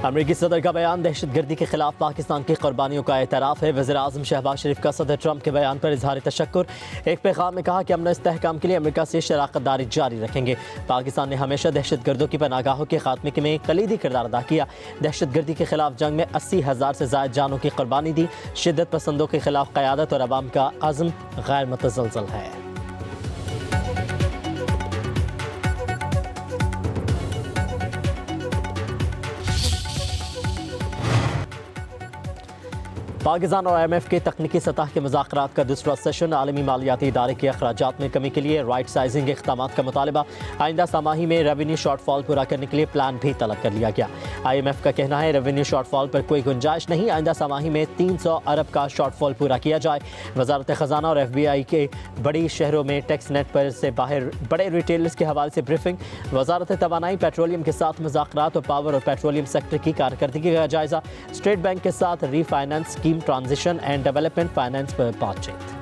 अमरीकी सदर का बयान दहशत गर्दी के खिलाफ पाकिस्तान की कुर्बानियों का एतराफ़ है। वज़ीर आज़म शहबाज शरीफ का सदर ट्रंप के बयान पर इजहार तशक्कुर। एक पैगाम में कहा कि अमन इस्तेहकाम के लिए अमेरिका से शराकत दारी जारी रखेंगे। पाकिस्तान ने हमेशा दहशत गर्दों की पनागाहों के खात्मे में कलीदी किरदार अदा किया। दहशत गर्दी के खिलाफ जंग में 80,000 से ज़ायद जानों की कुर्बानी दी। शिद्दत पसंदों के खिलाफ क़यादत और अवाम का अज़्म गैर मुतज़लज़ल है। पाकिस्तान और IMF के तकनीकी सतह के मुज़ाकरात का दूसरा सेशन। आलमी मालियाती इदारे के अखराजात में कमी के लिए राइट साइजिंग इक़दामात का मुतालबा। आइंदा सामाही में रेवेन्यू शॉर्टफॉल पूरा करने के लिए प्लान भी तलब कर लिया गया। IMF का कहना है रेवेन्यू शॉर्टफॉल पर कोई गुंजाइश नहीं। आइंदा सामाही में 300 अरब का शॉर्टफॉल पूरा किया जाए। वजारत ख़जाना और FBI के बड़ी शहरों में टैक्स नेट पर से बाहर बड़े रिटेलर्स के हवाले से ब्रीफिंग। वजारत तवानाई पेट्रोलियम के साथ मुज़ाकरात और पावर और पेट्रोलियम सेक्टर की कारकर्दगी का जायज़ा। स्टेट बैंक के साथ refinance scheme transition and development finance पर बातचीत।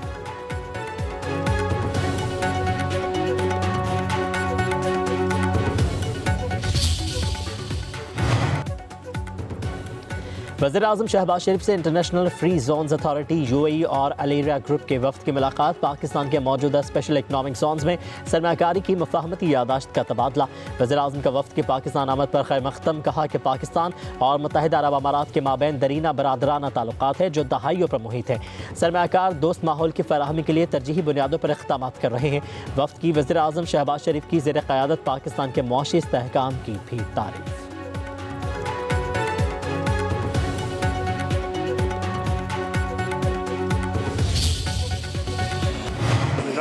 वज़ीर आज़म शहबाज शरीफ से international free zones authority UAE और अलेरिया ग्रुप के वफ्द की मुलाकात। पाकिस्तान के मौजूदा स्पेशल इकनॉमिक जोन्स में सरमायाकारी की मुफाहमती यादाश्त का तबादला। वज़ीर आज़म का वफ्द के पाकिस्तान आमद पर खैर मख्तम। कहा कि पाकिस्तान और मुत्तहिदा अरब अमारात के माबैन दरीना बरादराना ताल्लुकात है जो दहाइयों पर मुहित है। सरमायाकार दोस्त माहौल की फराहमी के लिए तरजीही बुनियादों पर इक़दामात कर रहे हैं। वफ्द की वज़ीर आज़म शहबाज शरीफ की ज़ेर क़यादत पाकिस्तान के मुआशी इस्तेहकाम की भी तारीफ।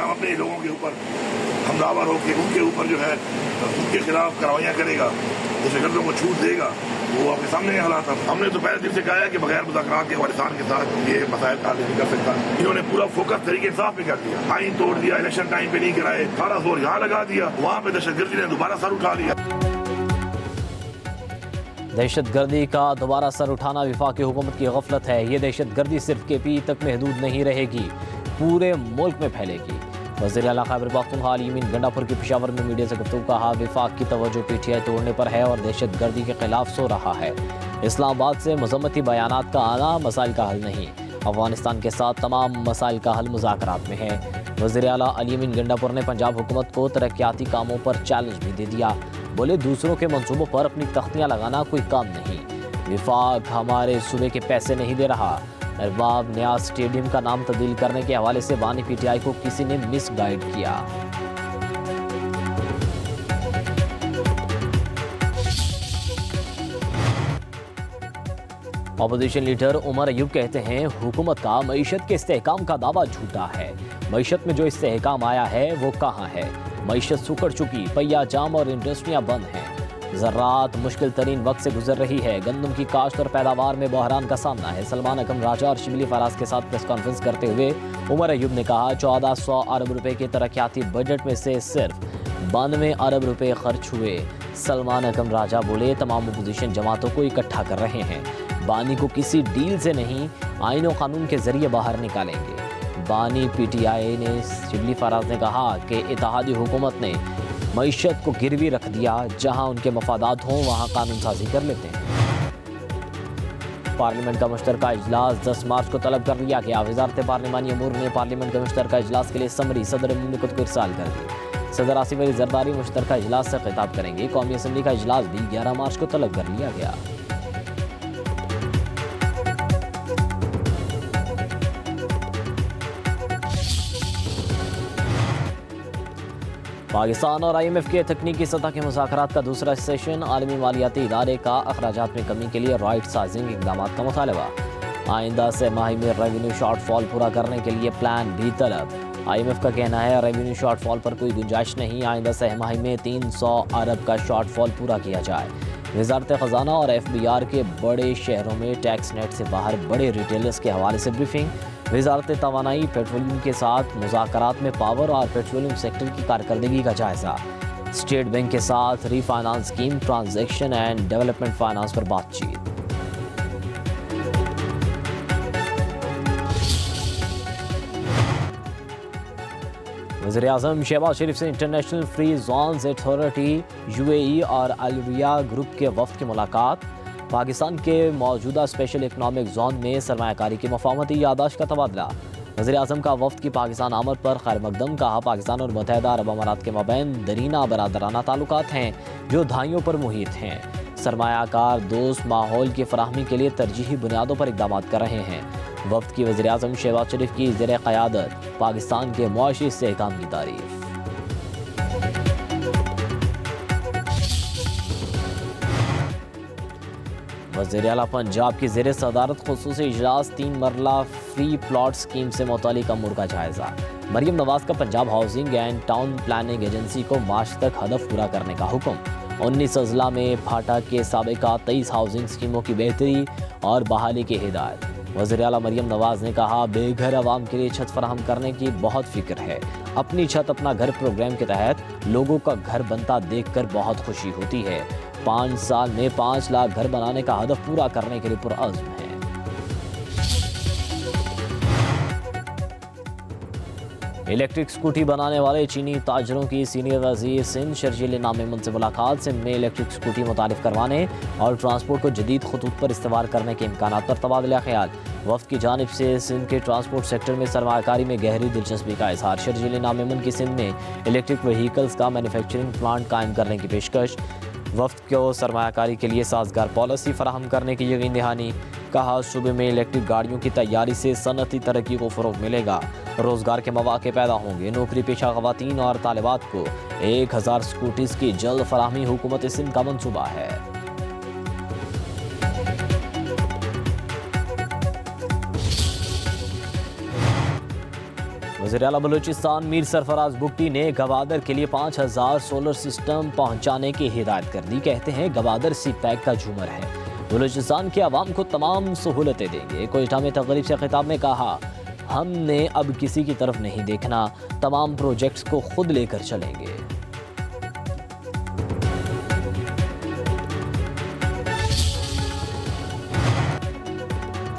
अपने लोगों के ऊपर हमलावर होकर उनके ऊपर जो है उनके खिलाफ कार्रवाइयाँ करेगा, दहशतगर्दों को छूट देगा। वो आपके सामने हालात है। हमने तो पहले दिन से कहा है कि बगैर मुज़ाकरात के अफगानिस्तान के साथ ये मसाइल हल नहीं कर सकता। इन्होंने पूरा फोकस तरीके इंसाफ पे कर दिया, आइन तोड़ दिया, इलेक्शन टाइम पे नहीं कराए, सारा जोर यहाँ लगा दिया, वहाँ पे दहशतगर्दी ने दोबारा सर उठा लिया। दहशतगर्दी का दोबारा सर उठाना वफाकी हुकूमत की गफलत है। ये दहशतगर्दी सिर्फ KP तक महदूद नहीं रहेगी, पूरे मुल्क में फैलेगी। वज़ीर आला खैबर पख्तूनख्वा अली यमीन गंडापुर की पेशावर में मीडिया से गुफ्तगू। कहा वफाक की तवज्जो PTI तोड़ने पर है और दहशत गर्दी के खिलाफ सो रहा है। इस्लामाबाद से मजम्मती बयानात का आना मसाइल का हल नहीं। अफगानिस्तान के साथ तमाम मसाइल का हल मुज़ाकरात में है। वज़ीर आला अली यमीन गंडापुर ने पंजाब हुकूमत को तरक्याती कामों पर चैलेंज भी दे दिया। बोले दूसरों के मंसूबों पर अपनी तख्तियाँ लगाना कोई काम नहीं। वफाक हमारे सूबे के पैसे नहीं दे रहा। अरबाब न्याज स्टेडियम का नाम तब्दील करने के हवाले से बानी PTI को किसी ने मिस गाइड किया। अपोजिशन लीडर उमर अयूब कहते हैं हुकूमत का मईशत के इस्तेहकाम का दावा झूठा है। मईशत में जो इस्तेहकाम आया है वो कहाँ है? मईशत सुकड़ चुकी, पहिया जाम और इंडस्ट्रियाँ बंद हैं। ज़राअत मुश्किल तरीन वक्त से गुजर रही है। गंदम की काश्त और पैदावार में बहरान का सामना है। सलमान अकरम राजा और शिबली फराज के साथ प्रेस कॉन्फ्रेंस करते हुए उमर अयूब ने कहा 1400 अरब रुपए के तरक्याती बजट में से सिर्फ 92 अरब रुपए खर्च हुए। सलमान अकरम राजा बोले तमाम अपोजिशन जमातों को इकट्ठा कर रहे हैं। बानी को किसी डील से नहीं, आइन और कानून के जरिए बाहर निकालेंगे। बानी PTI ने शिबली फराज ने कहा कि इत्तेहादी हुकूमत ने मईशत को गिरवी रख दिया। जहां उनके मफादात हों वहां कानून साजी कर लेते हैं। पार्लियामेंट का मुश्तरका इजलास 10 मार्च को तलब कर लिया गया। वजारत पार्लिमानी अमूर ने पार्लियामेंट के मुश्तरका इजलास के लिए समरी सदर मुमलिकत को इरसाल कर दी। सदर आसिफ अली जरदारी मुश्तरका इजलास से खिताब करेंगे। कौमी असम्बली का इजलास भी 11 मार्च को तलब कर लिया गया। पाकिस्तान और IMF के तकनीकी सतह के मुज़ाकरात का दूसरा सेशन। आलमी मालियाती इदारे का अखराजात में कमी के लिए राइट साइजिंग इक़दामात का मुतालबा। आइंदा से माही में रेवेन्यू शॉर्टफॉल पूरा करने के लिए प्लान भी तलब। IMF का कहना है रेवेन्यू शॉर्टफॉल पर कोई गुंजाइश नहीं। आइंदा से माही में 300 अरब का शॉर्टफॉल पूरा किया जाए। वजारत ख़जाना और FBR के बड़े शहरों में टैक्स नेट से बाहर बड़े रिटेलर्स के हवाले से ब्रीफिंग। वजारत तवानाई पेट्रोलियम के साथ मुज़ाकरात में पावर और पेट्रोलियम सेक्टर की कारकर्दगी का जायज़ा। स्टेट बैंक के साथ refinance scheme transaction and development finance पर बातचीत। वज़ीर आज़म शहबाज शरीफ से international free zones authority UAE और अलेरिया ग्रुप के वफ्द की मुलाकात। پاکستان کے موجودہ اسپیشل اکنامک زون میں سرمایہ کاری کی مفاہمتی یادداشت کا تبادلہ۔ وزیر اعظم کا وفد کی پاکستان آمد پر خیر مقدم، کہا پاکستان اور متحدہ عرب امارات کے مابین دیرینہ برادرانہ تعلقات ہیں جو دہائیوں پر محیط ہیں۔ سرمایہ کار دوست ماحول کی فراہمی کے لیے ترجیحی بنیادوں پر اقدامات کر رہے ہیں۔ وفد کی وزیر اعظم شہباز شریف کی زیر قیادت پاکستان کے معاشی استحکام کی تعریف۔ وزیر اعلیٰ پنجاب کی زیر صدارت خصوصی اجلاس 3 مرلہ فری پلاٹ اسکیم سے متعلق امور کا جائزہ۔ مریم نواز کا Punjab housing and town planning agency کو مارچ تک ہدف پورا کرنے کا حکم۔ 19 اضلاع میں پھاٹا کے سابقہ 23 ہاؤسنگ اسکیموں کی بہتری اور بحالی کی ہدایت۔ وزیر اعلیٰ مریم نواز نے کہا بے گھر عوام کے لیے چھت فراہم کرنے کی بہت فکر ہے۔ اپنی چھت اپنا گھر پروگرام کے تحت لوگوں کا گھر بنتا دیکھ کر بہت خوشی ہوتی ہے۔ 5 سال میں 5 لاکھ گھر بنانے کا ہدف پورا کرنے کے لیے پرعزم ہے۔ الیکٹرک اسکوٹی بنانے والے چینی تاجروں کی سینئر وزیر سندھ شرجیل نام میمن سے ملاقات۔ سندھ میں الیکٹرک اسکوٹی متعارف کروانے اور ٹرانسپورٹ کو جدید خطوط پر استوار کرنے کے امکانات پر تبادلہ خیال۔ وفد کی جانب سے سندھ کے ٹرانسپورٹ سیکٹر میں سرمایہ کاری میں گہری دلچسپی کا اظہار۔ شرجیل نام میمن کی سندھ میں الیکٹرک وہیکلز کا مینوفیکچرنگ پلانٹ قائم کرنے کی پیشکش۔ وفد کو سرمایہ کاری کے لیے سازگار پالیسی فراہم کرنے کی یقین دہانی۔ کہا صوبے میں الیکٹرک گاڑیوں کی تیاری سے صنعتی ترقی کو فروغ ملے گا، روزگار کے مواقع پیدا ہوں گے۔ نوکری پیشہ خواتین اور طالبات کو 1000 اسکوٹیز کی جلد فراہمی حکومت سندھ کا منصوبہ ہے۔ وزیر اعلیٰ بلوچستان میر سرفراز بگٹی نے گوادر کے لیے 5000 سولر سسٹم پہنچانے کی ہدایت کر دی۔ کہتے ہیں گوادر سی پیک کا جھومر ہے، بلوچستان کے عوام کو تمام سہولتیں دیں گے۔ کوئٹہ میں تقریب سے خطاب میں کہا ہم نے اب کسی کی طرف نہیں دیکھنا، تمام پروجیکٹس کو خود لے کر چلیں گے۔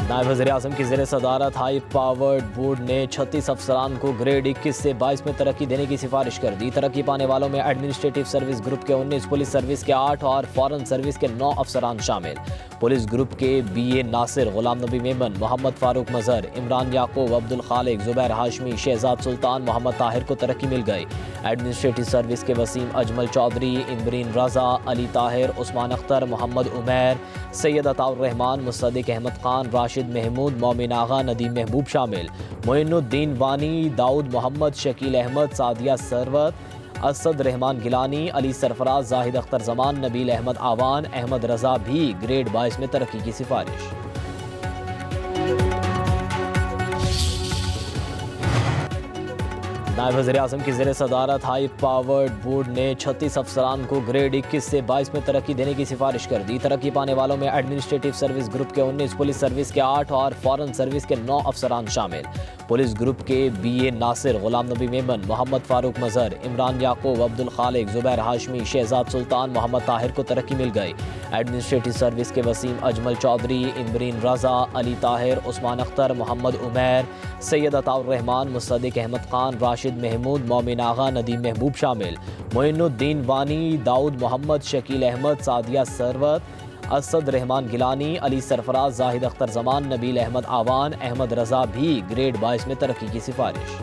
نائب وزیر اعظم کی زیر صدارت ہائی پاورڈ بورڈ نے 36 افسران کو گریڈ 21 سے 22 میں ترقی دینے کی سفارش کر دی۔ ترقی پانے والوں میں ایڈمنسٹریٹو سروس گروپ کے 19، پولیس سروس کے 8 اور فارن سروس کے 9 افسران شامل۔ پولیس گروپ کے BA ناصر، غلام نبی میمن، محمد فاروق مظہر، عمران یعقوب، عبدالخالق، زبیر ہاشمی، شہزاد سلطان، محمد طاہر کو ترقی مل گئی۔ ایڈمنسٹریٹو سروس کے وسیم اجمل چودھری، امبرین رضا، علی طاہر، عثمان اختر، محمد عمیر، سید عطاء الرحمان، مصدق احمد خان، راشد محمود، مومن آغا، ندیم محبوب شامل۔ معین الدین وانی، داؤد محمد، شکیل احمد، سعدیہ ثروت، اسد رحمان گیلانی، علی سرفراز، زاہد اختر زمان، نبیل احمد آوان، احمد رضا بھی گریڈ 22 میں ترقی کی سفارش۔ نائب وزیر اعظم کی زیر صدارت ہائی پاورڈ بورڈ نے 36 افسران کو گریڈ 21 سے 22 میں ترقی دینے کی سفارش کر دی۔ ترقی پانے والوں میں ایڈمنسٹریٹو سروس گروپ کے 19، پولیس سروس کے 8 اور فارن سروس کے 9 افسران شامل۔ پولیس گروپ کے BA ناصر، غلام نبی میمن، محمد فاروق مظہر، عمران یعقوب، عبدالخالق، زبیر ہاشمی، شہزاد سلطان، محمد طاہر کو ترقی مل گئی۔ ایڈمنسٹریٹو سروس کے وسیم اجمل چودھری، امبرین رضا، علی طاہر، عثمان اختر، محمد عمیر، سید عطاء الرحمان، مصدق احمد خان، راشد محمود، مومن آغا، ندیم محبوب شامل۔ معین الدین وانی، داؤد محمد، شکیل احمد، سعدیہ ثروت، اسد رحمان گیلانی، علی سرفراز، زاہد اختر زمان، نبیل احمد آوان، احمد رضا بھی گریڈ 22 میں ترقی کی سفارش۔